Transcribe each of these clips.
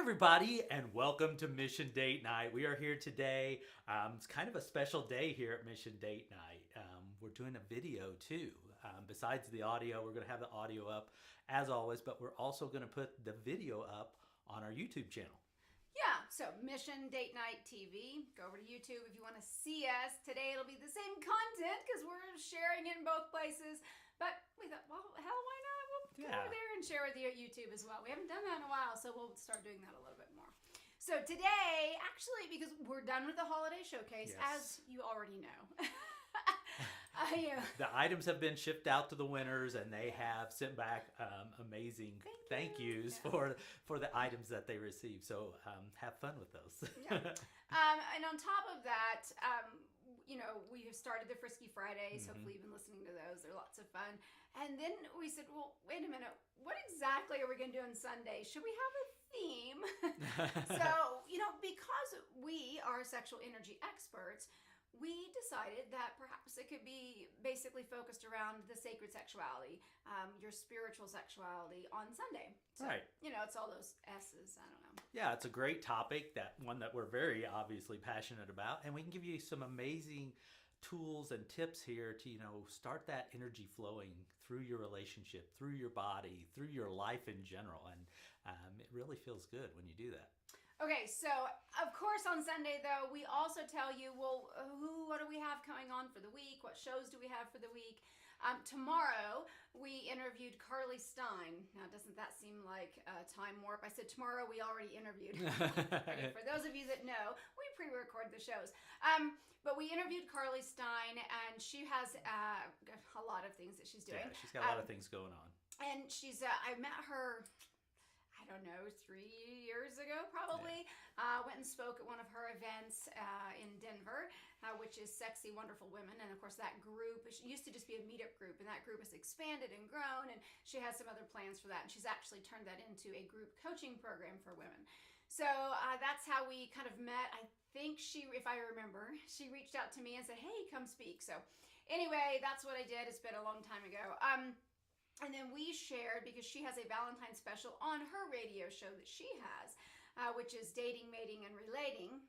everybody, and welcome to Mission Date Night. We are here today. It's kind of a special day here at Mission Date Night. We're doing a video too. Besides the audio, we're going to have the audio up as always, but we're also going to put the video up on our YouTube channel. Yeah, so Mission Date Night TV. Go over to YouTube if you want to see us. Today it'll be the same content because we're sharing in both places. But we thought, well, hell, why not? We'll go over there and share with you at YouTube as well. We haven't done that in a while, so we'll start doing that a little bit more. So today, actually, because we're done with the holiday showcase, as you already know. The items have been shipped out to the winners, and they have sent back amazing thank yous for the items that they received. So have fun with those. And on top of that, you know, we have started the Frisky Fridays. Hopefully you've been listening to those. They're lots of fun. And then we said, well, wait a minute. What exactly are we going to do on Sunday? Should we have a theme? So, you know, because we are sexual energy experts, we decided that perhaps it could be basically focused around the sacred sexuality, your spiritual sexuality on Sunday. So, you know, it's all those S's. I don't know. Yeah, it's a great topic, one that we're very obviously passionate about. And we can give you some amazing tools and tips here to, you know, start that energy flowing through your relationship, through your body, through your life in general. And it really feels good when you do that. Okay, so of course on Sunday though, we also tell you, well, what do we have coming on for the week? What shows do we have for the week? Tomorrow, we interviewed Carly Stein. Now, doesn't that seem like a time warp? I said tomorrow we already interviewed. Okay, for those of you that know, we pre-record the shows. But we interviewed Carly Stein, and she has a lot of things that she's doing. Yeah, she's got a lot of things going on. And she's, I met her, I don't know, 3 years ago probably. Went and spoke at one of her events in Denver, which is Sexy Wonderful Women. And of course that group, it used to just be a meetup group, and that group has expanded and grown, and she has some other plans for that. And she's actually turned that into a group coaching program for women. So that's how we kind of met. I think she, if I remember, she reached out to me and said, hey, come speak. So anyway, that's what I did. It's been a long time ago. And then we shared, because she has a Valentine's special on her radio show that she has, which is Dating, Mating, and Relating.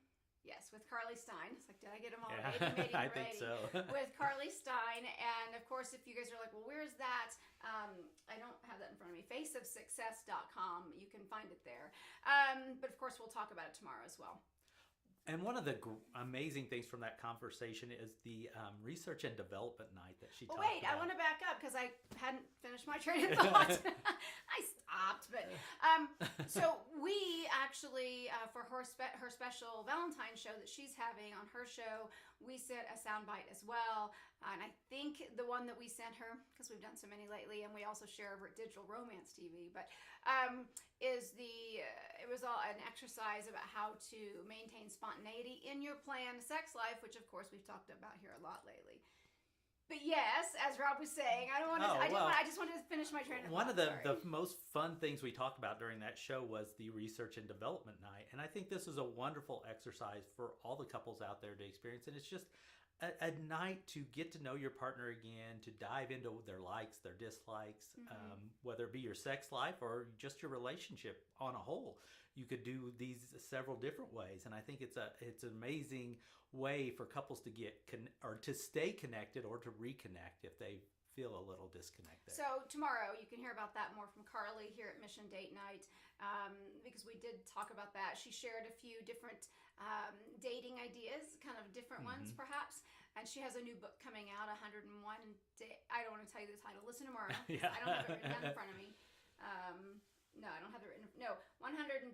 Yes, with Carly Stein. It's like, did I get them all? Yeah, Dating, Mating, I and think Relating. so. With Carly Stein. And of course, if you guys are like, well, where's that? I don't have that in front of me. faceofsuccess.com. You can find it there. But of course, we'll talk about it tomorrow as well. And one of the amazing things from that conversation is the research and development night that she talked about. Wait, I want to back up because I hadn't finished my train of thought. I stopped, but so we actually, for her special Valentine's show that she's having on her show, we sent a soundbite as well. And I think the one that we sent her, because we've done so many lately, and we also share over at Digital Romance TV, but it was all an exercise about how to maintain spontaneity in your planned sex life, which of course we've talked about here a lot lately. But yes, as Rob was saying, I just wanted to finish my train of thought. One of the most fun things we talked about during that show was the research and development night. And I think this is a wonderful exercise for all the couples out there to experience. And it's just a night to get to know your partner again, to dive into their likes, their dislikes, whether it be your sex life or just your relationship on a whole. You could do these several different ways, and I think it's an amazing way for couples to get or to stay connected or to reconnect if they feel a little disconnected. So tomorrow you can hear about that more from Carly here at Mission Date Night, because we did talk about that. She shared a few different dating ideas, kind of different ones perhaps, and she has a new book coming out, 101 I don't want to tell you the title. Listen tomorrow. I don't have it written down in front of me. No, I don't have it written. No, 101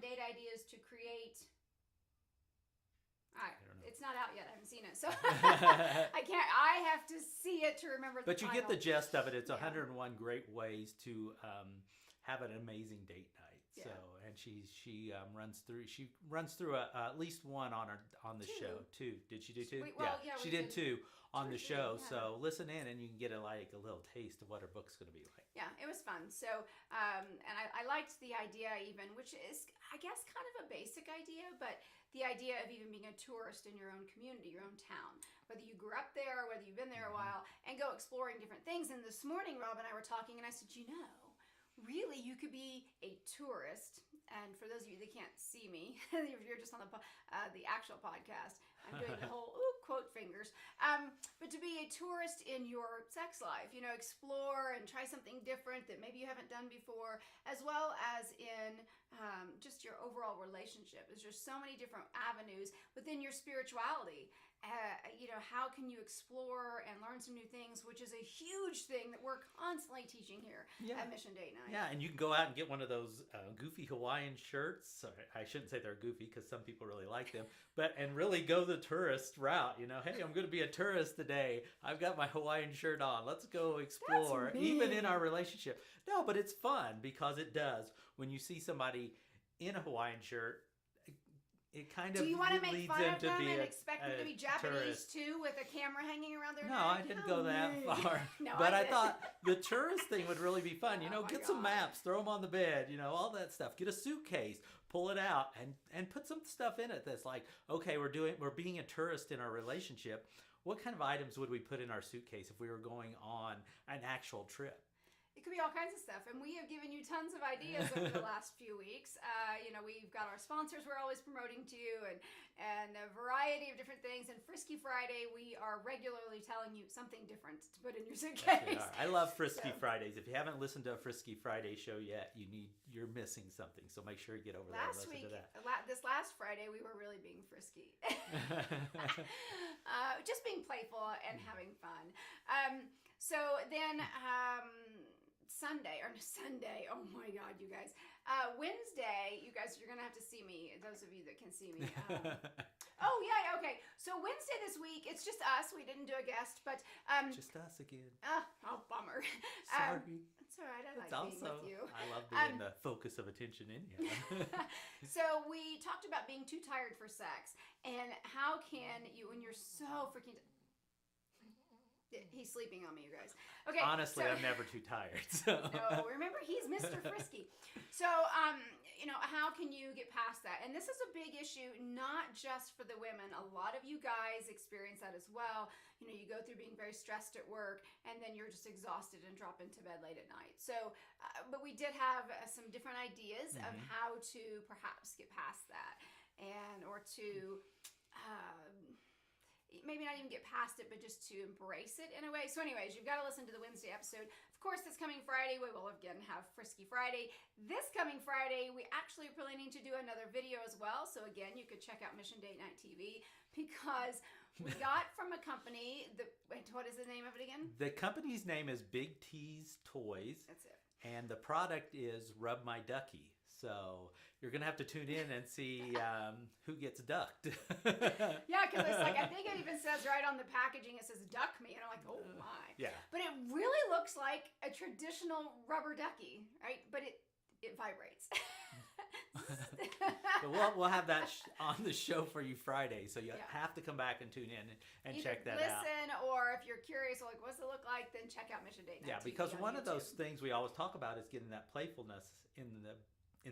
date ideas to create. All right, it's not out yet. I haven't seen it, so I can't. I have to see it to remember. But you get the gist of it. It's 101 great ways to have an amazing date night. Yeah. So, and she runs through at least one on the show. Two. Did she do two? She did two on the show. Yeah. So listen in, and you can get a little taste of what her book's going to be like. Yeah, it was fun. So, and I liked the idea even, which is I guess kind of a basic idea, but the idea of even being a tourist in your own community, your own town, whether you grew up there, or whether you've been there a while, and go exploring different things. And this morning, Rob and I were talking, and I said, really, you could be a tourist And for those of you that can't see me, if you're just on the actual podcast, I'm doing the whole quote fingers. But to be a tourist in your sex life, explore and try something different that maybe you haven't done before, as well as in just your overall relationship. There's just so many different avenues within your spirituality. How can you explore and learn some new things, which is a huge thing that we're constantly teaching here at Mission Date Night. Yeah, and you can go out and get one of those goofy Hawaiian shirts. I shouldn't say they're goofy because some people really like them, and really go the tourist route. Hey, I'm going to be a tourist today. I've got my Hawaiian shirt on. Let's go explore, even in our relationship. No, but it's fun because it does. When you see somebody in a Hawaiian shirt, it kind of Do you want to make leads fun them of to them be and expect them to be Japanese tourist. too, with a camera hanging around their No, neck? I didn't go that far. No, But I didn't. thought the tourist thing would really be fun. Oh my Get some God. maps, throw them on the bed, all that stuff. Get a suitcase, pull it out, and put some stuff in it that's like, okay, we're being a tourist in our relationship. What kind of items would we put in our suitcase if we were going on an actual trip? It could be all kinds of stuff, and we have given you tons of ideas over the last few weeks. We've got our sponsors we're always promoting to you, and a variety of different things. And Frisky Friday, we are regularly telling you something different to put in your suitcase. Yes, I love Frisky Fridays. If you haven't listened to a Frisky Friday show yet, you're missing something. So make sure you get over there and listen to that. This last Friday, we were really being frisky. Just being playful and having fun. So then Sunday, oh my God, you guys. Wednesday, you guys, you're going to have to see me, those of you that can see me. Oh, yeah, okay. So Wednesday this week, it's just us. We didn't do a guest, but... just us again. Bummer. Sorry. It's all right. I like It's being with you. I love being the focus of attention in here. So we talked about being too tired for sex, and how can you, when you're so freaking... He's sleeping on me, you guys. Okay. Honestly, I'm never too tired. So. No, remember, he's Mr. Frisky. So, how can you get past that? And this is a big issue, not just for the women. A lot of you guys experience that as well. You go through being very stressed at work, and then you're just exhausted and drop into bed late at night. So, but we did have some different ideas of how to perhaps get past that, or to... maybe not even get past it, but just to embrace it in a way. So anyways, you've got to listen to the Wednesday episode. Of course, this coming Friday, we will again have Frisky Friday. This coming Friday, we actually are planning to do another video as well. So again, you could check out Mission Date Night TV, because we got from a company, what is the name of it again? The company's name is Big T's Toys. That's it. And the product is Rub My Ducky. So you're going to have to tune in and see who gets ducked. Yeah, because it's like, I think it even says right on the packaging, it says duck me. And I'm like, oh my. Yeah. But it really looks like a traditional rubber ducky, right? But it vibrates. But we'll have that on the show for you Friday. So you have to come back and tune in and check that out. Listen, or if you're curious, like, what's it look like, then check out Mission Date Night. Yeah, because one of those things we always talk about is getting that playfulness in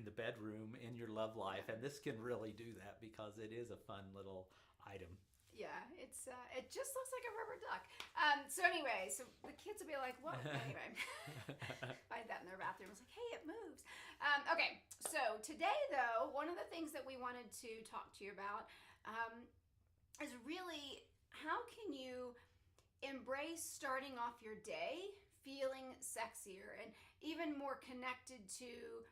the bedroom, in your love life, and this can really do that because it is a fun little item. Yeah, it just looks like a rubber duck. So anyway, so the kids will be like, what? Anyway, find that in their bathroom. It's like, hey, it moves. Okay, so today though, one of the things that we wanted to talk to you about is really, how can you embrace starting off your day feeling sexier and even more connected to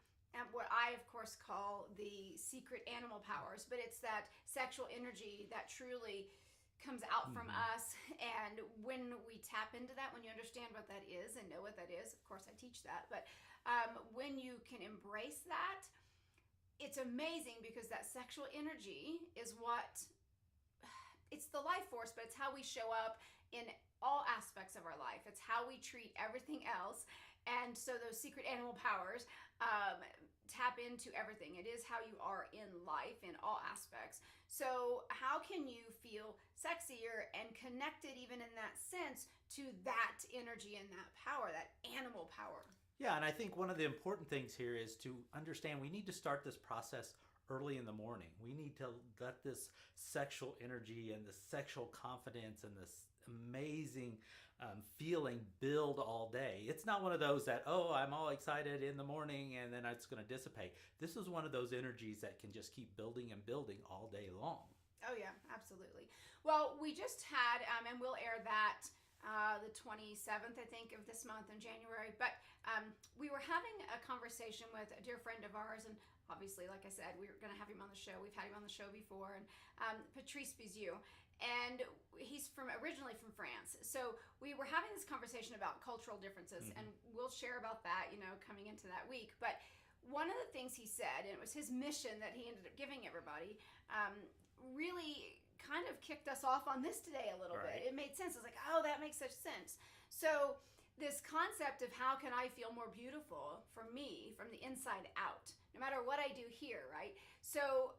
what I, of course, call the secret animal powers, but it's that sexual energy that truly comes out from us. And when we tap into that, when you understand what that is and know what that is, of course, I teach that, but when you can embrace that, it's amazing, because that sexual energy is it's the life force, but it's how we show up in all aspects of our life. It's how we treat everything else. And so those secret animal powers tap into everything. It is how you are in life in all aspects. So how can you feel sexier and connected, even in that sense, to that energy and that power, that animal power? Yeah, and I think one of the important things here is to understand we need to start this process early in the morning. We need to let this sexual energy and the sexual confidence and this amazing feeling build all day. It's not one of those that, oh, I'm all excited in the morning and then it's going to dissipate. This is one of those energies that can just keep building and building all day long. Oh, yeah, absolutely. Well, we just had, and we'll air that the 27th, I think, of this month in January. But we were having a conversation with a dear friend of ours, and obviously, like I said, we were going to have him on the show. We've had him on the show before, and Patrice Biziou. And he's originally from France. So we were having this conversation about cultural differences, and we'll share about that, coming into that week. But one of the things he said, and it was his mission that he ended up giving everybody, really kind of kicked us off on this today a little bit. It made sense. I was like, oh, that makes such sense. So this concept of how can I feel more beautiful for me from the inside out, no matter what I do here, right? So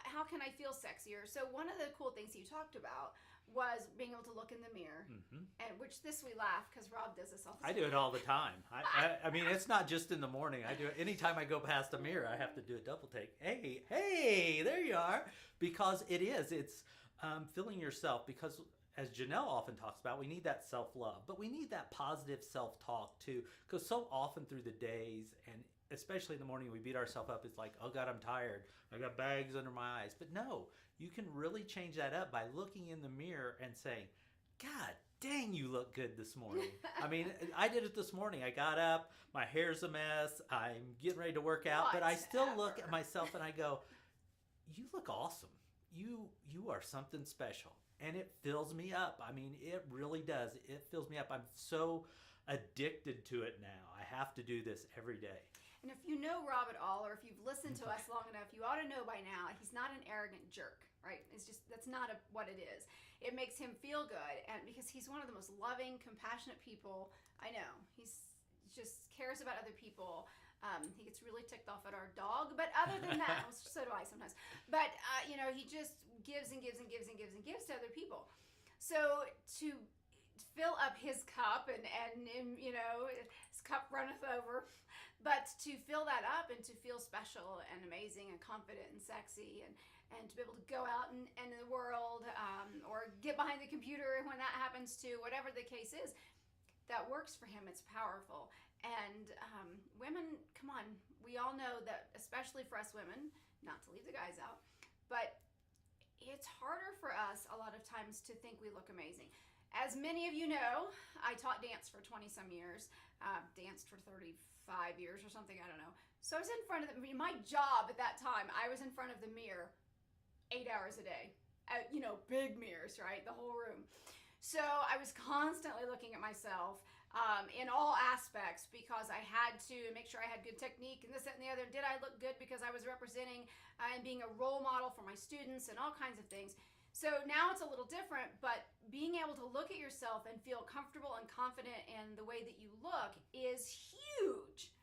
how can I feel sexier? So one of the cool things you talked about was being able to look in the mirror, and which this we laugh because Rob does this all the time. I do it all the time. I mean, it's not just in the morning. I do it anytime I go past a mirror. I have to do a double take. Hey, there you are. Because it's filling yourself. Because as Janelle often talks about, we need that self-love, but we need that positive self-talk too. Because so often through the days, and especially in the morning, we beat ourselves up. It's like, oh God, I'm tired. I got bags under my eyes. But no, you can really change that up by looking in the mirror and saying, God dang, you look good this morning. I mean, I did it this morning. I got up, my hair's a mess, I'm getting ready to work out, but I still look at myself and I go, you look awesome. You are something special. And it fills me up. I mean, it really does. It fills me up. I'm so addicted to it now. I have to do this every day. And if you know Rob at all, or if you've listened to us long enough, you ought to know by now he's not an arrogant jerk, right? It's just, that's not what it is. It makes him feel good, and because he's one of the most loving, compassionate people I know. He's just cares about other people. He gets really ticked off at our dog, but other than that, so do I sometimes. But he just gives and gives and gives and gives and gives to other people. So to fill up his cup and his cup runneth over, but to fill that up and to feel special and amazing and confident and sexy and to be able to go out and in the world or get behind the computer when that happens to whatever the case is, that works for him. It's powerful. And women, come on, we all know that, especially for us women, not to leave the guys out, but it's harder for us a lot of times to think we look amazing. As many of you know, I taught dance for 20 some years, danced for 35 years or something, I don't know. So I was in front of my job at that time, I was in front of the mirror 8 hours a day, big mirrors, right? The whole room. So I was constantly looking at myself in all aspects because I had to make sure I had good technique and this, that, and the other. Did I look good because I was representing and being a role model for my students and all kinds of things. So now it's a little different, but being able to look at yourself and feel comfortable and confident in the way that you look is huge.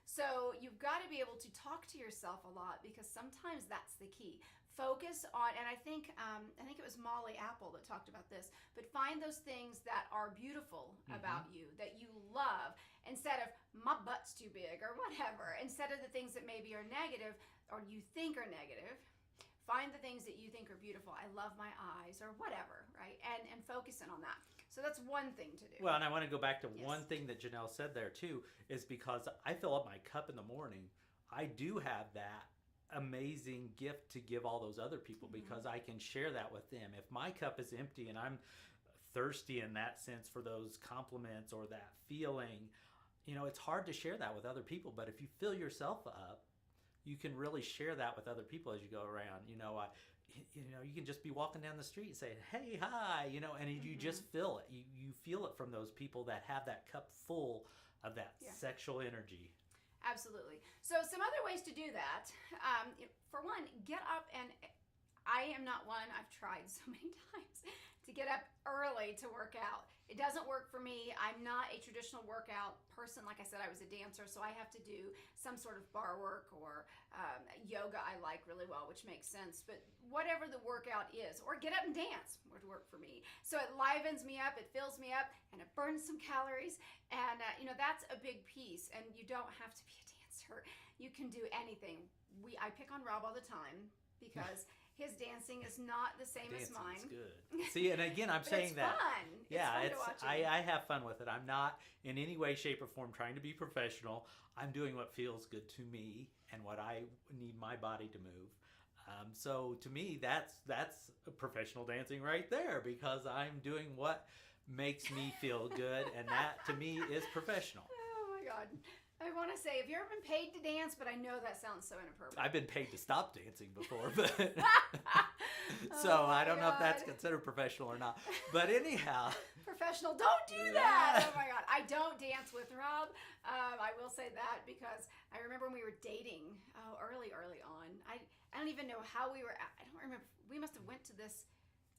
So you've got to be able to talk to yourself a lot because sometimes that's the key. Focus on, and I think it was Molly Apple that talked about this, but find those things that are beautiful about you, that you love, instead of my butt's too big or whatever, instead of the things that maybe are negative or you think are negative. Find the things that you think are beautiful. I love my eyes or whatever, right? And focus in on that. So that's one thing to do. Well, and I want to go back to one thing that Janelle said there too, is because I fill up my cup in the morning, I do have that amazing gift to give all those other people because I can share that with them. If my cup is empty and I'm thirsty in that sense for those compliments or that feeling, it's hard to share that with other people. But if you fill yourself up, you can really share that with other people as you go around. You can just be walking down the street saying, hey, hi, and you just feel it. You feel it from those people that have that cup full of that sexual energy. Absolutely. So some other ways to do that. For one, get up, and I am not one, I've tried so many times to get up early to work out. It doesn't work for me. I'm not a traditional workout person. Like I said, I was a dancer, so I have to do some sort of bar work or yoga I like really well, which makes sense. But whatever the workout is, or get up and dance would work for me. So it livens me up, it fills me up, and it burns some calories. And, that's a big piece. And you don't have to be a dancer. You can do anything. I pick on Rob all the time because his dancing is not the same as mine. Dancing's good. See, and again, I'm saying it's that. Fun. Yeah, it's fun to watch I have fun with it. I'm not in any way, shape, or form trying to be professional. I'm doing what feels good to me and what I need my body to move. So to me, that's professional dancing right there, because I'm doing what makes me feel good, and that to me is professional. Oh my God. I want to say, have you ever been paid to dance? But I know that sounds so inappropriate. I've been paid to stop dancing before, but so I don't know if that's considered professional or not. But anyhow, professional, don't do that. Oh my God, I don't dance with Rob. I will say that because I remember when we were dating, early on. I don't even know how we were. I don't remember. We must have went to this.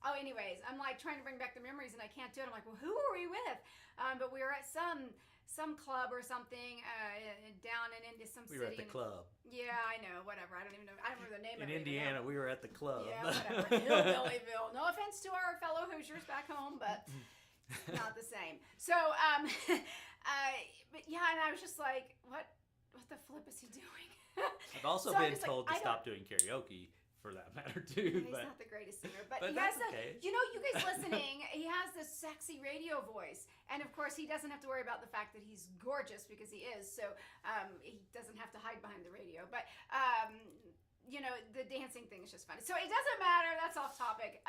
Oh, anyways, I'm like trying to bring back the memories and I can't do it. I'm like, well, who were we with? But we were at some club or something down into some city. We were at the club. Yeah, I know. Whatever. I don't even know. I don't remember the name of it. In Indiana, we were at the club. Yeah, whatever. Hillbillyville. No offense to our fellow Hoosiers back home, but not the same. So, but yeah, and I was just like, what the flip is he doing? I've also been told to stop doing karaoke. For that matter, too. He's not the greatest singer, but he that's has okay. You guys listening, he has this sexy radio voice, and of course, he doesn't have to worry about the fact that he's gorgeous because he is. So he doesn't have to hide behind the radio. But the dancing thing is just funny. So it doesn't matter. That's off topic.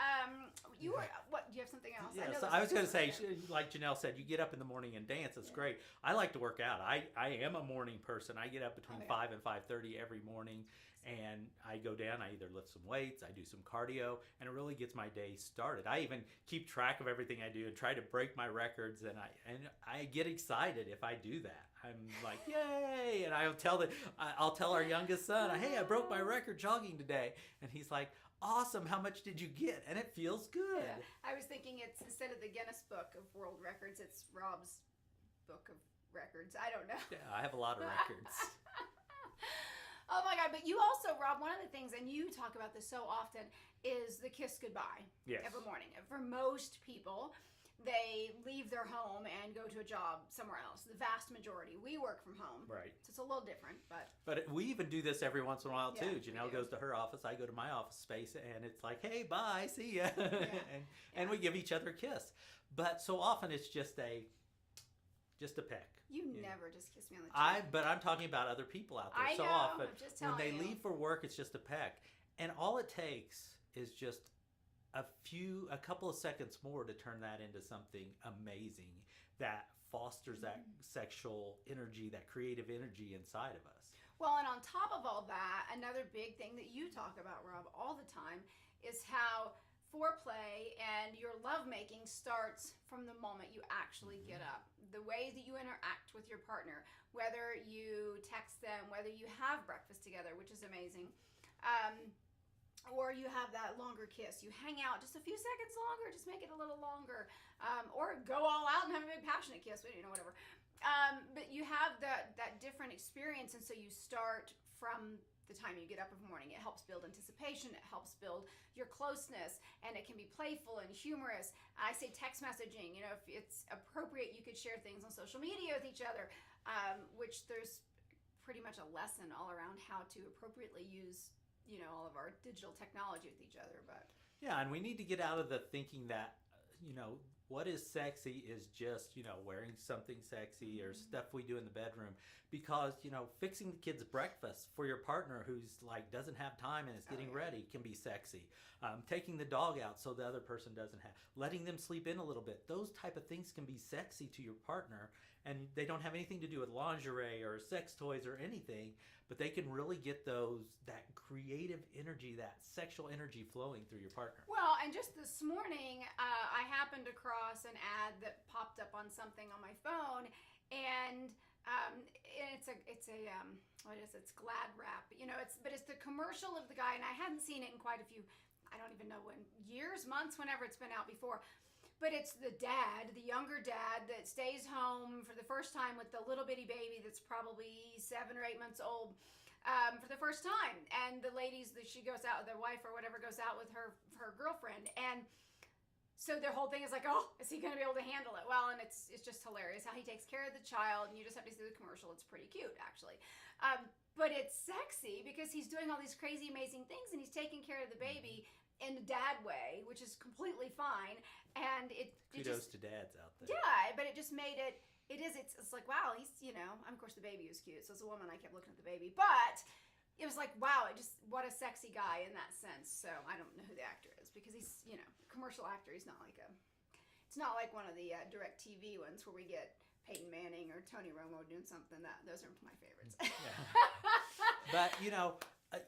You were what? Do you have something else? Yeah, I was going to say, like Janelle said, you get up in the morning and dance. It's great. I like to work out. I am a morning person. I get up between 5 and 5:30 every morning. And I go down, I either lift some weights, I do some cardio, and it really gets my day started. I even keep track of everything I do and try to break my records, and I get excited if I do that. I'm like, yay! And I'll tell our youngest son, hey, I broke my record jogging today. And he's like, awesome, how much did you get? And it feels good. Yeah. I was thinking it's instead of the Guinness Book of World Records, it's Rob's Book of Records. I don't know. Yeah, I have a lot of records. Oh my God, but you also, Rob, one of the things, and you talk about this so often, is the kiss goodbye every morning. For most people, they leave their home and go to a job somewhere else. The vast majority. We work from home. Right. So it's a little different, But we even do this every once in a while, too. Janelle goes to her office, I go to my office space, and it's like, hey, bye, see ya. And we give each other a kiss. But so often it's just a peck. You never just kiss me on the cheek. But I'm talking about other people out there. I so know, often I'm just when they telling leave for work, it's just a peck, and all it takes is just a couple of seconds more to turn that into something amazing that fosters that sexual energy, that creative energy inside of us. Well, and on top of all that, another big thing that you talk about, Rob, all the time is how foreplay and your lovemaking starts from the moment you actually get up. The way that you interact with your partner, whether you text them, whether you have breakfast together, which is amazing, or you have that longer kiss. You hang out just a few seconds longer, just make it a little longer, or go all out and have a big passionate kiss, whatever. But you have that different experience, and so you start from the time you get up in the morning. It helps build anticipation. It helps build your closeness, and it can be playful and humorous. I say text messaging. If it's appropriate, you could share things on social media with each other, which there's pretty much a lesson all around how to appropriately use, all of our digital technology with each other. But yeah, and we need to get out of the thinking that, what is sexy is just, wearing something sexy or stuff we do in the bedroom. Because, fixing the kids' breakfast for your partner who's doesn't have time and is getting ready can be sexy. Taking the dog out so the other person doesn't have. Letting them sleep in a little bit. Those type of things can be sexy to your partner. And they don't have anything to do with lingerie or sex toys or anything. But they can really get that creative energy, that sexual energy flowing through your partner. Well, and just this morning, I happened across an ad that popped up on something on my phone, and it's It's Glad Wrap. It's the commercial of the guy, and I hadn't seen it in quite a few. I don't even know when, years, months, whenever it's been out before. But it's the dad, the younger dad, that stays home for the first time with the little bitty baby that's probably 7 or 8 months old for the first time. And the ladies, she goes out, their wife or whatever, goes out with her girlfriend. And so their whole thing is like, oh, is he going to be able to handle it? Well, and it's just hilarious how he takes care of the child. And you just have to see the commercial. It's pretty cute, actually. but it's sexy because he's doing all these crazy, amazing things, and he's taking care of the baby in a dad way, which is completely fine. And kudos to dads out there. Yeah, but it just made it. It's like, wow, he's, of course the baby was cute. So as a woman, I kept looking at the baby, but it was like, wow, what a sexy guy in that sense. So I don't know who the actor is because he's, a commercial actor. He's not like it's not like one of the direct TV ones where we get Peyton Manning or Tony Romo doing something. Those are my favorites. Yeah. But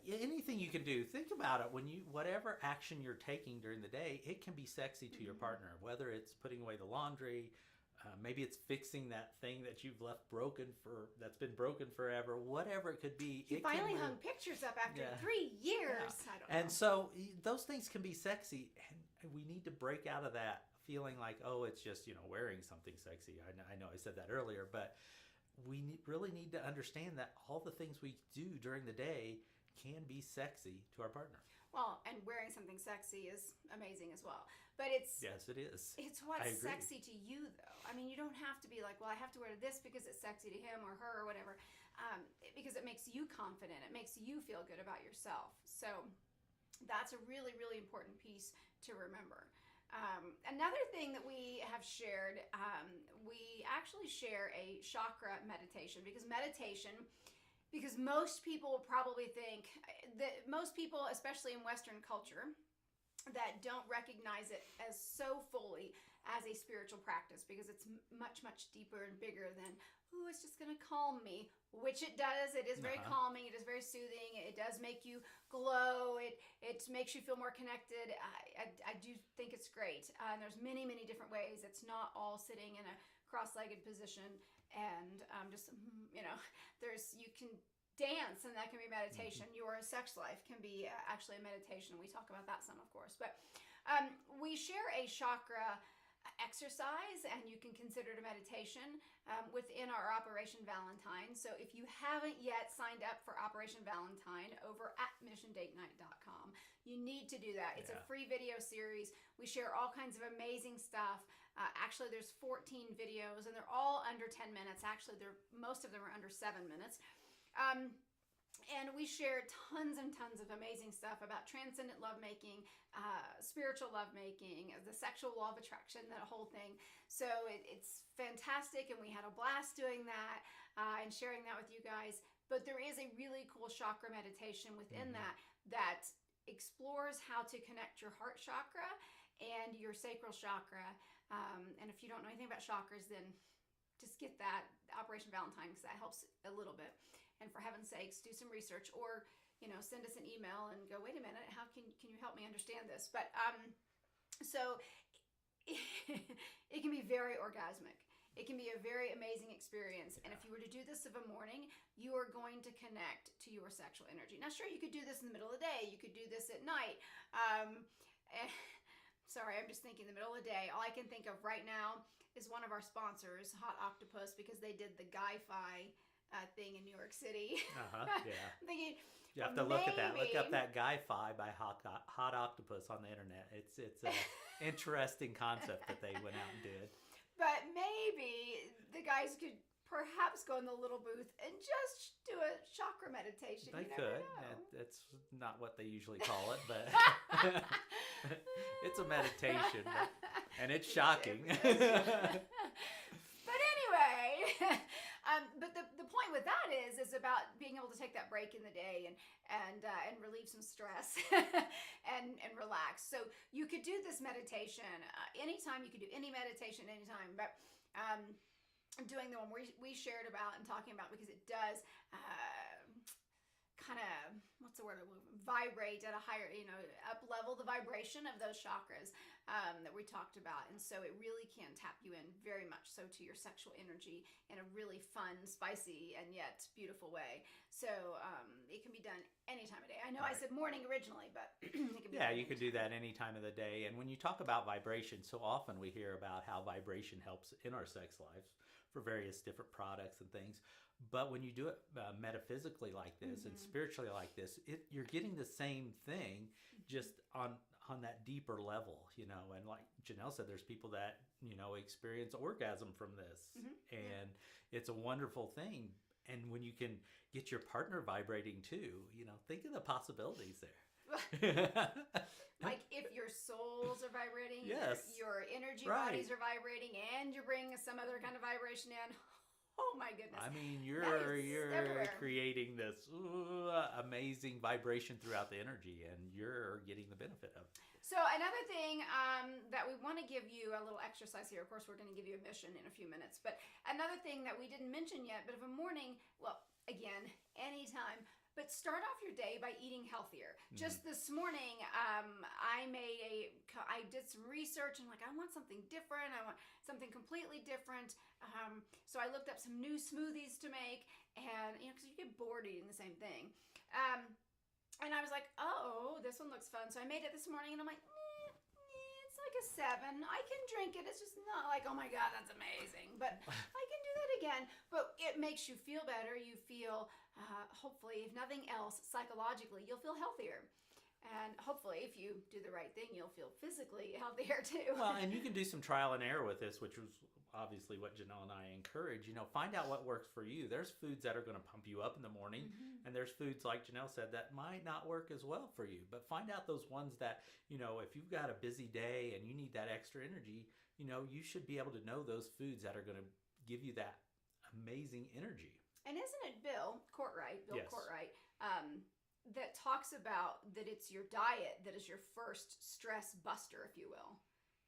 anything you can do, think about it. Whatever action you're taking during the day, it can be sexy to your partner. Whether it's putting away the laundry, maybe it's fixing that thing that you've left that's been broken forever. Whatever it could be. You finally hung pictures up after 3 years. Yeah. I don't know. And so those things can be sexy, and we need to break out of that feeling like, oh, it's just wearing something sexy. I know I said that earlier, but we really need to understand that all the things we do during the day can be sexy to our partner. Well, and wearing something sexy is amazing as well. But yes, it is. It's what's sexy to you, though. I mean, you don't have to be like, well, I have to wear this because it's sexy to him or her or whatever, because it makes you confident. It makes you feel good about yourself. So that's a really, really important piece to remember. Another thing that we have shared, we actually share a chakra meditation because most people probably think that most people, especially in Western culture, that don't recognize it as so fully as a spiritual practice because it's much, much deeper and bigger than, ooh, it's just going to calm me, which it does. It is very calming. It is very soothing. It does make you glow. It makes you feel more connected. I do think it's great. And there's many, many different ways. It's not all sitting in a cross-legged position and you can dance, and that can be meditation. Your sex life can be actually a meditation. We talk about that some, of course. But we share a chakra exercise, and you can consider it a meditation within our Operation Valentine. So if you haven't yet signed up for Operation Valentine over at missiondatenight.com, you need to do that. It's a free video series. We share all kinds of amazing stuff. Actually, there's 14 videos, and they're all under 10 minutes. Actually, most of them are under 7 minutes. And we share tons and tons of amazing stuff about transcendent lovemaking, spiritual lovemaking, the sexual law of attraction, that whole thing. So it's fantastic, and we had a blast doing that and sharing that with you guys. But there is a really cool chakra meditation within that explores how to connect your heart chakra and your sacral chakra. And if you don't know anything about chakras, then just get that Operation Valentine because that helps a little bit. And for heaven's sakes, do some research or, send us an email and go, wait a minute, how can you help me understand this? But so it can be very orgasmic. It can be a very amazing experience. And if you were to do this of a morning, you are going to connect to your sexual energy. Now, sure, you could do this in the middle of the day. You could do this at night. Sorry, I'm just thinking the middle of the day. All I can think of right now is one of our sponsors, Hot Octopus, because they did the Guy-Fi thing in New York City. Yeah. I'm thinking, you have to look at that. Look up that Guy-Fi by Hot Octopus on the internet. It's an interesting concept that they went out and did. But maybe the guys could perhaps go in the little booth and just do a chakra meditation. They could. That's not what they usually call it, but it's a meditation, and it's shocking. But anyway, but the point with that is about being able to take that break in the day and relieve some stress and relax. So you could do this meditation anytime. You could do any meditation anytime, but doing the one we shared about and talking about, because it does kind of, what's the word, vibrate at a higher, up level the vibration of those chakras that we talked about. And so it really can tap you in very much so to your sexual energy in a really fun, spicy, and yet beautiful way. So it can be done any time of day. I know I said morning originally, but it can be you could do that any time of the day. And when you talk about vibration, so often we hear about how vibration helps in our sex lives for various different products and things. But when you do it metaphysically like this and spiritually like this, you're getting the same thing, just on that deeper level, And like Janelle said, there's people that experience orgasm from this, and it's a wonderful thing. And when you can get your partner vibrating too, think of the possibilities there. Like if your souls are vibrating, Yes. your energy Right. bodies are vibrating, and you're bringing some other kind of vibration in. Oh my goodness! I mean, That is you're everywhere. creating this amazing vibration throughout the energy, and you're getting the benefit of it. So another thing that we want to give you a little exercise here. Of course, we're going to give you a mission in a few minutes. But another thing that we didn't mention yet, but of a morning, well, again, anytime. But start off your day by eating healthier. Just this morning, I did some research and I want something different. I want something completely different. So I looked up some new smoothies to make, and because you get bored eating the same thing. And I was like, oh, this one looks fun. So I made it this morning, and I'm like, it's like a 7. I can drink it. It's just not like, oh my God, that's amazing. But I can do that again. But it makes you feel better. You feel, hopefully, if nothing else, psychologically, you'll feel healthier. And hopefully, if you do the right thing, you'll feel physically healthier too. Well, and you can do some trial and error with this, which was obviously what Janelle and I encourage. Find out what works for you. There's foods that are going to pump you up in the morning, and there's foods, like Janelle said, that might not work as well for you. But find out those ones that, if you've got a busy day and you need that extra energy, you should be able to know those foods that are going to give you that amazing energy. And isn't it Bill Courtright, Yes. that talks about that it's your diet that is your first stress buster, if you will?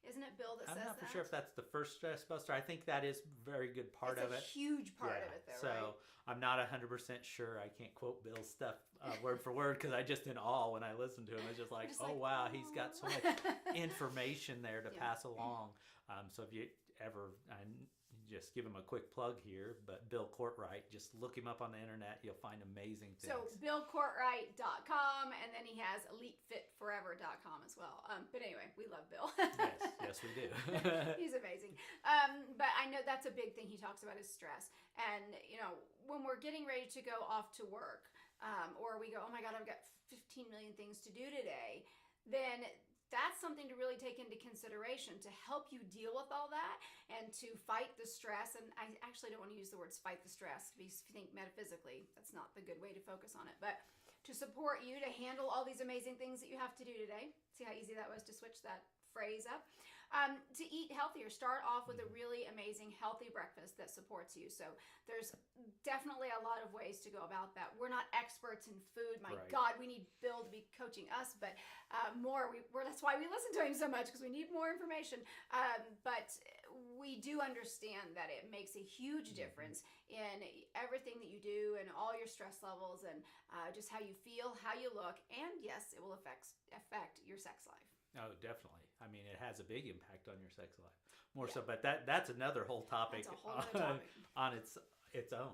Isn't it Bill that says that? I'm not for sure if that's the first stress buster. I think that is a very good part of it. It's a huge part of it, though, so right? I'm not 100% sure. I can't quote Bill's stuff word for word because I just in awe when I listen to him. It's just like, oh, wow, he's got so much information there to pass along. So if you ever... just give him a quick plug here, but Bill Courtright, just look him up on the internet. You'll find amazing things. So BillCourtright.com, and then he has EliteFitForever.com as well. But anyway, we love Bill. yes, we do. He's amazing. But I know that's a big thing he talks about is stress. And, when we're getting ready to go off to work, or we go, oh my God, I've got 15 million things to do today, then that's something to really take into consideration to help you deal with all that and to fight the stress. And I actually don't want to use the words fight the stress because if you think metaphysically, that's not the good way to focus on it. But to support you to handle all these amazing things that you have to do today. See how easy that was to switch that phrase up? To eat healthier, start off with a really amazing healthy breakfast that supports you. So there's definitely a lot of ways to go about that. We're not experts in food. My God, we need Bill to be coaching us, but that's why we listen to him so much, because we need more information. But we do understand that it makes a huge difference in everything that you do and all your stress levels and just how you feel, how you look, and yes, it will affect your sex life. Oh, definitely. I mean, it has a big impact on your sex life. More so, but that's another whole topic, That's a whole other topic. on its own.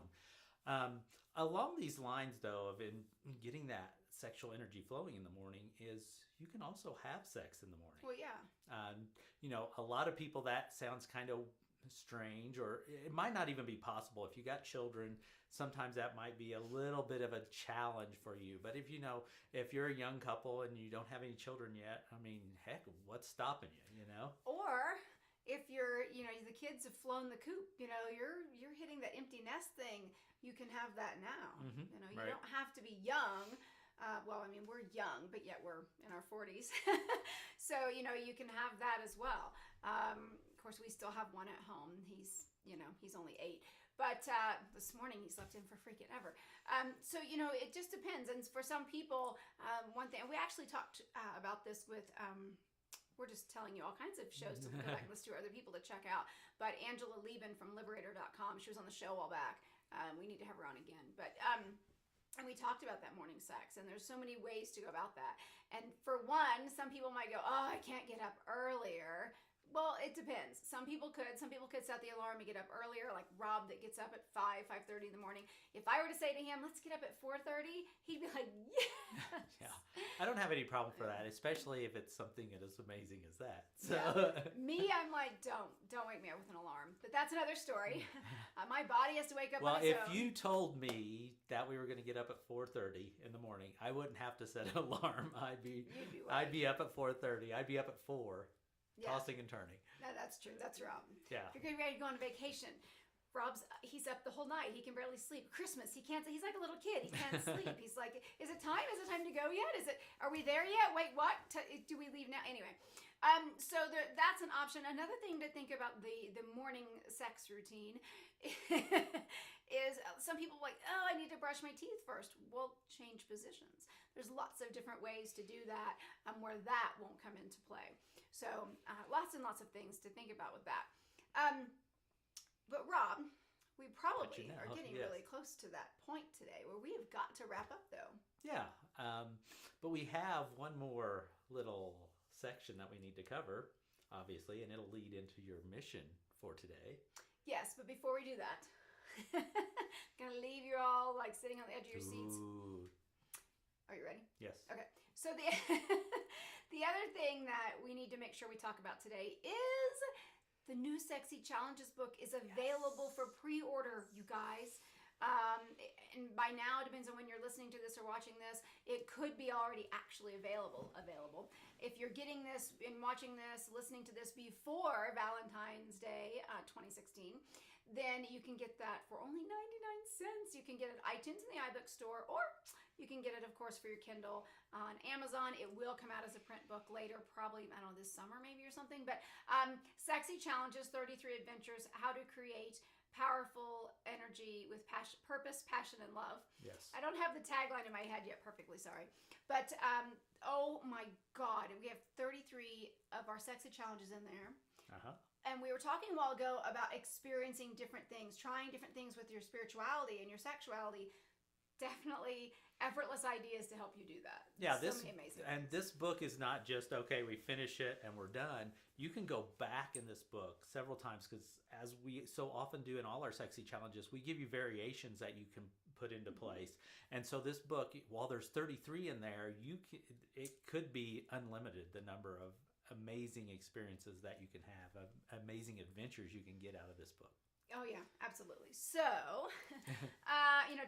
Along these lines, though, of getting that sexual energy flowing in the morning, is you can also have sex in the morning. Well, yeah. A lot of people, that sounds kind of strange, or it might not even be possible. If you got children, sometimes that might be a little bit of a challenge for you. But if you're a young couple and you don't have any children yet, I mean, heck, what's stopping you? Or if you're, the kids have flown the coop, you're hitting that empty nest thing. You can have that now. You don't have to be young. We're young, but yet we're in our 40s. So, you can have that as well. Of course, we still have one at home. He's only 8. But this morning he slept in for freaking ever. So, it just depends. And for some people, one thing, and we actually talked about this with, we're just telling you all kinds of shows to go back and listen to, other people to check out. But Angela Lieben from Liberator.com, she was on the show a while back. We need to have her on again. But, and we talked about that morning sex, and there's so many ways to go about that. And for one, some people might go, oh, I can't get up earlier. Well, it depends. Some people could set the alarm and get up earlier, like Rob that gets up at 5:30 in the morning. If I were to say to him, let's get up at 4:30, he'd be like, yes. Yeah. I don't have any problem for that, especially if it's something as amazing as that. So Me, I'm like, don't wake me up with an alarm. But that's another story. My body has to wake up on its own. If you told me that we were going to get up at 4:30 in the morning, I wouldn't have to set an alarm. I'd be up at 4:30. I'd be up at 4. Yeah. Tossing and turning. No, that's true. That's wrong. Yeah. If you're getting ready to go on vacation, he's up the whole night. He can barely sleep. Christmas, he can't. He's like a little kid. He can't sleep. He's like, is it time? Is it time to go yet? Are we there yet? Wait, what? Do we leave now? Anyway, so that's an option. Another thing to think about the morning sex routine is some people are like, oh, I need to brush my teeth first. Well, change positions. There's lots of different ways to do that where that won't come into play. So lots and lots of things to think about with that. But Rob, we probably are getting really close to that point today where we have got to wrap up though. Yeah, but we have one more little section that we need to cover, obviously, and it'll lead into your mission for today. Yes, but before we do that, gonna leave you all like sitting on the edge of your seats. Are you ready? Yes. Okay. So the other thing that we need to make sure we talk about today is the new Sexy Challenges book is available for pre-order, you guys. And by now, it depends on when you're listening to this or watching this, it could be already actually available. If you're getting this and watching this, listening to this before Valentine's Day 2016, then you can get that for only 99 cents. You can get it at iTunes in the iBook store, or you can get it, of course, for your Kindle on Amazon. It will come out as a print book later, probably, I don't know, this summer maybe or something. But Sexy Challenges, 33 Adventures, How to Create Powerful Energy with Purpose, Passion, and Love. Yes. I don't have the tagline in my head yet, perfectly sorry. But, oh my God, we have 33 of our Sexy Challenges in there. Uh-huh. And we were talking a while ago about experiencing different things, trying different things with your spirituality and your sexuality. Definitely effortless ideas to help you do that. Yeah, this book is not just, okay, we finish it and we're done. You can go back in this book several times because as we so often do in all our Sexy Challenges, we give you variations that you can put into place. And so this book, while there's 33 in there, it could be unlimited, the number of amazing experiences that you can have, amazing adventures you can get out of this book. Oh yeah, absolutely. So,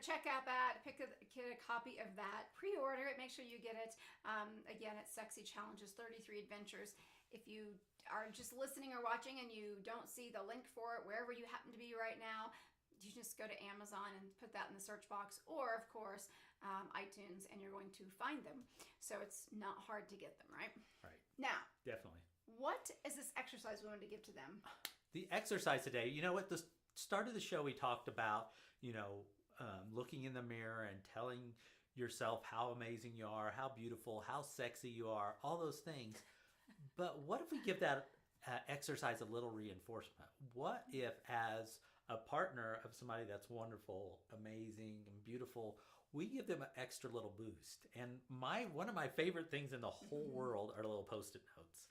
check out that, get a copy of that, pre-order it, make sure you get it. Again, it's Sexy Challenges, 33 Adventures. If you are just listening or watching and you don't see the link for it wherever you happen to be right now, you just go to Amazon and put that in the search box, or of course, iTunes, and you're going to find them. So it's not hard to get them, right? Right. Now, definitely. What is this exercise we wanted to give to them? The exercise today, at the start of the show, we talked about, looking in the mirror and telling yourself how amazing you are, how beautiful, how sexy you are, all those things. But what if we give that exercise a little reinforcement? What if, as a partner of somebody that's wonderful, amazing, and beautiful, we give them an extra little boost? And one of my favorite things in the whole world are little Post-it notes.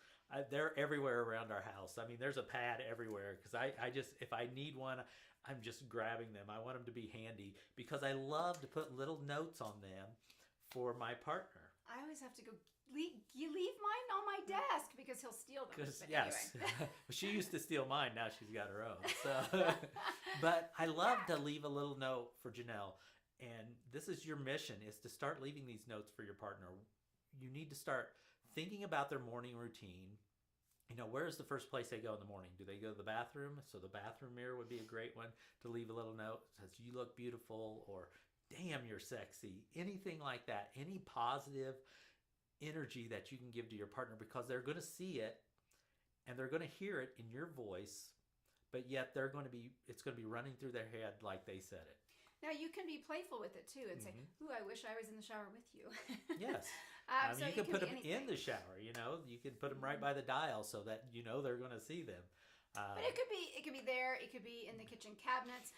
They're everywhere around our house. I mean, there's a pad everywhere because I just, if I need one, I'm just grabbing them. I want them to be handy because I love to put little notes on them for my partner. I always have to go, you leave mine on my desk because he'll steal them. Yes. Anyway. She used to steal mine. Now she's got her own. So, but I love to leave a little note for Janelle. And this is your mission, is to start leaving these notes for your partner. You need to start thinking about their morning routine. Where's the first place they go in the morning? Do they go to the bathroom? So the bathroom mirror would be a great one to leave a little note. It says, you look beautiful, or damn, you're sexy. Anything like that. Any positive energy that you can give to your partner, because they're going to see it and they're going to hear it in your voice, but yet it's going to be running through their head like they said it. Now, you can be playful with it, too, and say, ooh, I wish I was in the shower with you. Yes. So you can put them in the shower, you can put them right by the dial so that they're going to see them. But it could be there. It could be in the kitchen cabinets.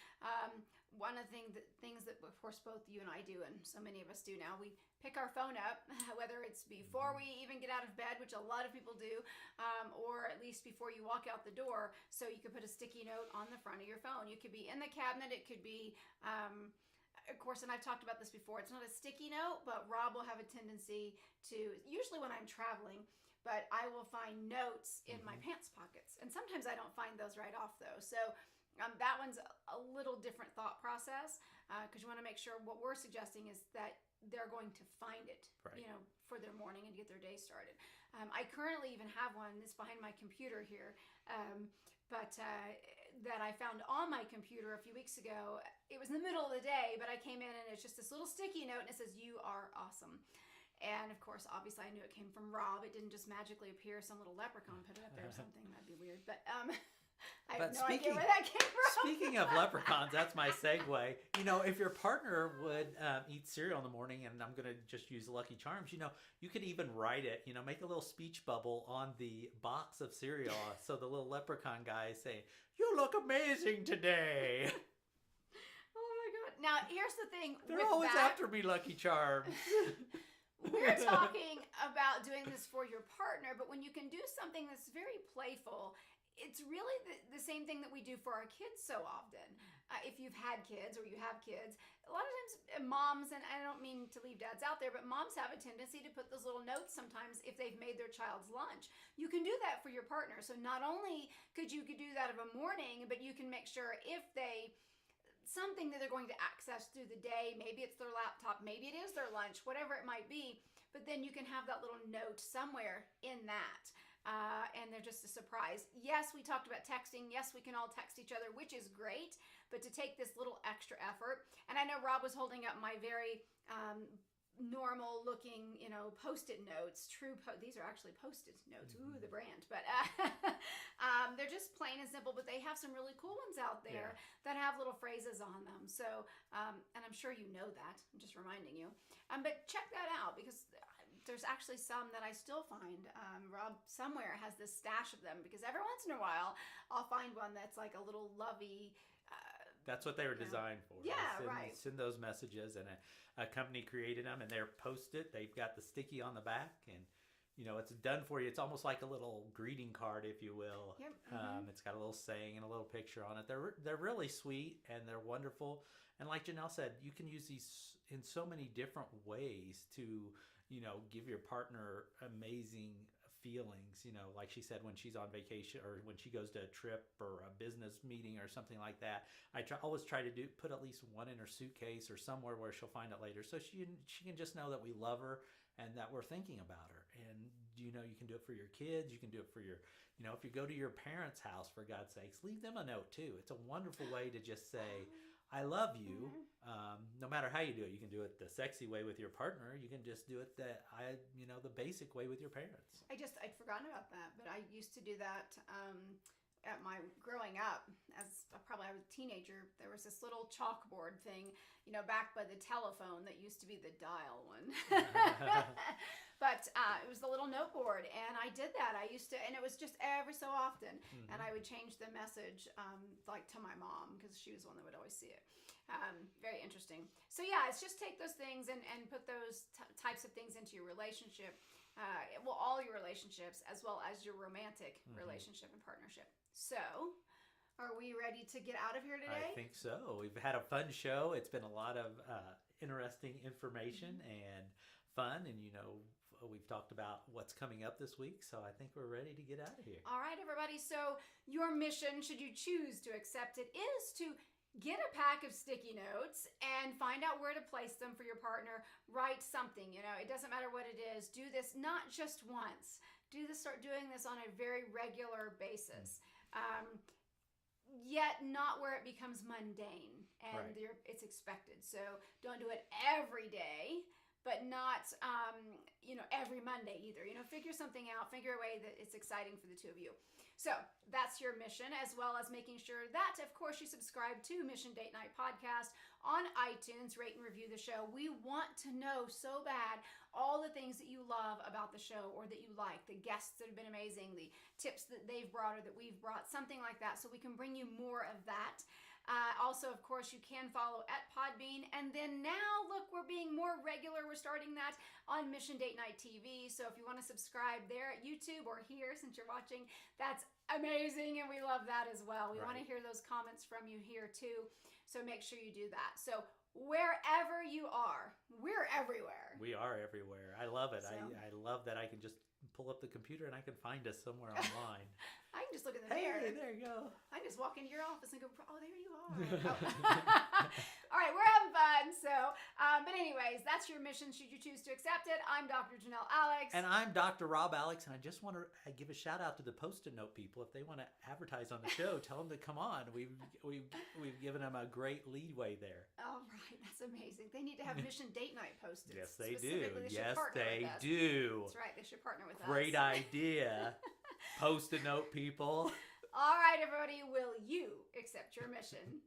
One of the things that, of course, both you and I do, and so many of us do now, we pick our phone up, whether it's before we even get out of bed, which a lot of people do, or at least before you walk out the door. So you could put a sticky note on the front of your phone. You could be in the cabinet. It could be, of course, and I've talked about this before, it's not a sticky note, but Rob will have a tendency to, usually when I'm traveling, but I will find notes in my pants pockets. And sometimes I don't find those right off, though. So that one's a little different thought process, because you want to make sure what we're suggesting is that they're going to find it, right, for their morning and get their day started. I currently even have one that's behind my computer here, but that I found on my computer a few weeks ago. It was in the middle of the day, but I came in and it's just this little sticky note and it says, "You are awesome." And of course, obviously I knew it came from Rob. It didn't just magically appear. Some little leprechaun put it up there or something. That'd be weird. But I have no idea where that came from. Speaking of leprechauns, that's my segue. You know, if your partner would eat cereal in the morning, and I'm going to just use Lucky Charms, you know, you could even write it, you know, make a little speech bubble on the box of cereal. So the little leprechaun guy say, "You look amazing today." Oh my God. Now, here's the thing. They're always after me, Lucky Charms. We're talking about doing this for your partner, but when you can do something that's very playful, it's really the same thing that we do for our kids so often. If you've had kids or you have kids, a lot of times moms, and I don't mean to leave dads out there, but moms have a tendency to put those little notes sometimes if they've made their child's lunch. You can do that for your partner. So not only could you do that of a morning, but you can make sure if something that they're going to access through the day, maybe it's their laptop, maybe it is their lunch, whatever it might be, but then you can have that little note somewhere in that. And they're just a surprise. Yes, we talked about texting. Yes, we can all text each other, which is great. But to take this little extra effort, and I know Rob was holding up my very normal looking, you know, Post-it notes. These are actually Post-it notes. Ooh, the brand. But they're just plain and simple. But they have some really cool ones out there that have little phrases on them. So, and I'm sure you know that. I'm just reminding you. But check that out because there's actually some that I still find. Rob somewhere has this stash of them because every once in a while I'll find one that's like a little lovey. That's what they were designed for. Yeah, right. Send those messages, and a company created them, and they're Post-it. They've got the sticky on the back, and you know it's done for you. It's almost like a little greeting card, if you will. Yep. Mm-hmm. It's got a little saying and a little picture on it. They're really sweet and they're wonderful. And like Janelle said, you can use these in so many different ways to, you know, give your partner amazing feelings, you know, like she said, when she's on vacation or when she goes to a trip or a business meeting or something like that. Always try to put at least one in her suitcase or somewhere where she'll find it later. So she can just know that we love her and that we're thinking about her. And, you know, you can do it for your kids. You can do it for your, you know, if you go to your parents' house, for God's sakes, leave them a note too. It's a wonderful way to just say, "I love you," no matter how you do it. You can do it the sexy way with your partner. You can just do it the basic way with your parents. I'd forgotten about that, but I used to do that at my growing up. As probably I was a teenager, there was this little chalkboard thing, you know, back by the telephone that used to be the dial one. But it was the little note board, and I did that. I used to, and it was just every so often, and I would change the message like to my mom because she was the one that would always see it. Very interesting. So yeah, it's just take those things and put those types of things into your relationship. All your relationships as well as your romantic relationship and partnership. So, are we ready to get out of here today? I think so. We've had a fun show. It's been a lot of interesting information and fun, and you know, we've talked about what's coming up this week, so I think we're ready to get out of here. All right, everybody. So your mission, should you choose to accept it, is to get a pack of sticky notes and find out where to place them for your partner. Write something, you know, it doesn't matter what it is. Do this not just once. Start doing this on a very regular basis. Yet not where it becomes mundane and it's expected. So don't do it every day, but not, every Monday either. You know, figure something out, figure a way that it's exciting for the two of you. So that's your mission, as well as making sure that, of course, you subscribe to Mission Date Night Podcast on iTunes, rate and review the show. We want to know so bad all the things that you love about the show or that you like, the guests that have been amazing, the tips that they've brought or that we've brought, something like that, so we can bring you more of that. Also, of course, you can follow at Podbean. And then now, look, we're being more regular. We're starting that on Mission Date Night TV. So if you want to subscribe there at YouTube or here, since you're watching, that's amazing. And we love that as well. We want to hear those comments from you here too. So make sure you do that. So wherever you are, we're everywhere. We are everywhere. I love it. So, I love that I can just pull up the computer and I can find us somewhere online. I can just look at the mirror. Hey, there you go. I just walk into your office and go, "Oh, there you are." Oh. All right, we're having fun. So But anyways, that's your mission should you choose to accept it. I'm Dr. Janelle Alex. And I'm Dr. Rob Alex, and I just want to give a shout out to the Post-it note people. If they want to advertise on the show, tell them to come on. We've given them a great leadway there. All right, that's amazing. They need to have mission date night Post-its. Yes, they do. Yes, they do. That's right. They should partner with us. Great idea. Post-it note people. All right, everybody. Will you accept your mission?